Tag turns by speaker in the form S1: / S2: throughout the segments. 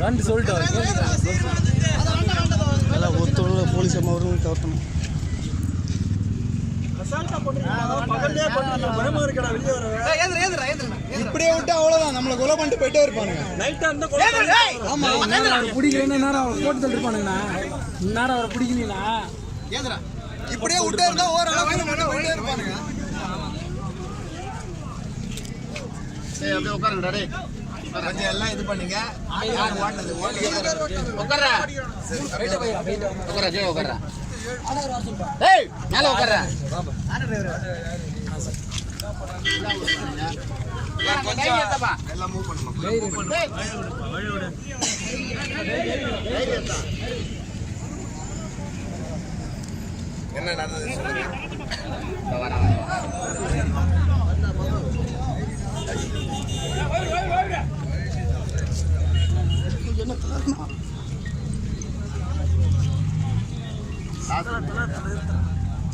S1: ரெண்டு சொல்லிட்டு ஒருத்தவங்க போலீஸ் அம்மா வரும் கவர்த்தணும். இப்படியே விட்டு அவ்வளவுதான், நம்மளை கொலை பண்ணிட்டு போயிட்டே இருப்பானுங்க. ஆமா, பிடிக்கல நேரம் அவரை போட்டு தள்ளி இருப்பானுங்கண்ணா. இந்நேரம் அவரை பிடிக்கலீங்களா இப்படியே விட்டே இருந்தா ஓரளவுக்கு போயிட்டே இருப்பானுங்க. கொஞ்சம் எல்லாம் இது பண்ணுங்க. எல்லாம் மூவ் பண்ணுமா? என்ன நடந்தது சொல்லுங்க.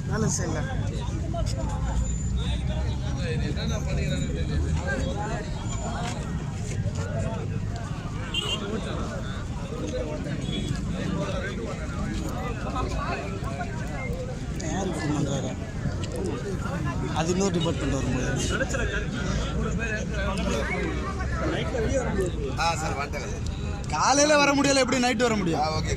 S1: வேலை செய்யல அது இன்னொரு டிபார்ட்மெண்ட் வரும்போது காலையில வர முடியல, எப்படி நைட் வர முடியும்? ஓகே